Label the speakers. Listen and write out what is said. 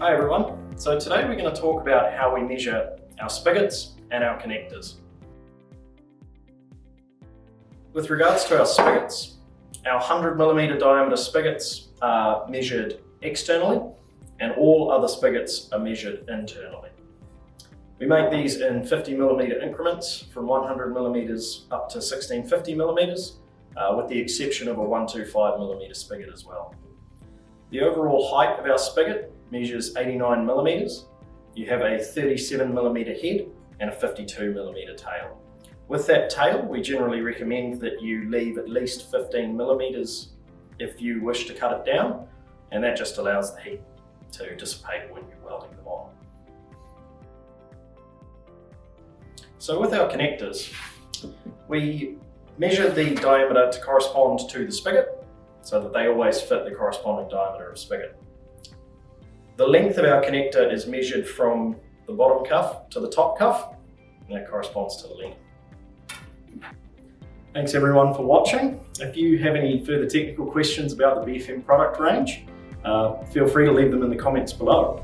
Speaker 1: Hi everyone, so today we're going to talk about how we measure our spigots and our connectors. With regards to our spigots, our 100mm diameter spigots are measured externally and all other spigots are measured internally. We make these in 50mm increments from 100mm up to 1650mm, with the exception of a 125mm spigot as well. The overall height of our spigot measures 89mm. You have a 37mm head and a 52mm tail. With that tail, we generally recommend that you leave at least 15mm if you wish to cut it down, and that just allows the heat to dissipate when you're welding them on. So with our connectors, we measure the diameter to correspond to the spigot so that they always fit the corresponding diameter of spigot. The length of our connector is measured from the bottom cuff to the top cuff, and that corresponds to the length. Thanks everyone for watching. If you have any further technical questions about the BFM product range, feel free to leave them in the comments below.